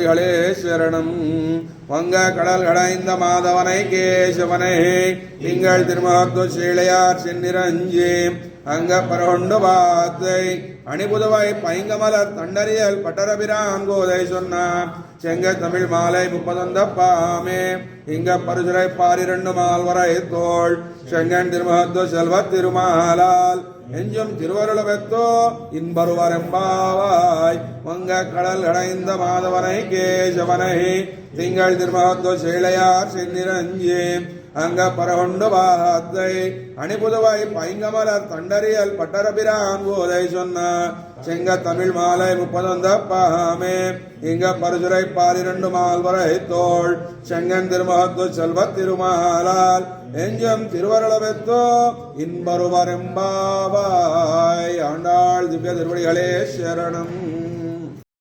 திருவடிகளே சரணம். வங்க கடல் கடைந்த மாதவனை கேசவனை திங்கள் திருமகத்து சீளையார் சென்னிரஞ்சி அங்க பரொண்டு வாத்தை அணிபுதுவை பைங்கமலர் தண்டறியல் பட்டரபிரான் கோதை சொன்னார் செங்க தமிழ் மாலை 30 பாமே இங்க பரிசுரை 12 மால்வரை தோள் செங்கன் திருமகத்து செல்வ திருமாலால் எஞ்சும் திருவருள வெத்தோ இன்பருவரெம்பாவாய். வங்க கடல் அடைந்த மாதவனை கேசவனை திங்கள் திருமகத்து சீளையார் சென்னிரஞ்சி அங்க பரகொண்டு வாத்தை அணிபுதுவை பைங்கமலர் தண்டறியல் பட்டரபிரான் கோதை சொன்னார் செங்க தமிழ் மாலை 30 பாமே இங்க பரிசுரை 12 மால்வரை தோள் செங்கன் திருமகத்து செல்வ திருமாலால் எஞ்சம் திருவருள வெத்தோ இன்பருவரெம்பாவாய். ஆண்டாள் திவ்ய திருவடிகளே சரணம்.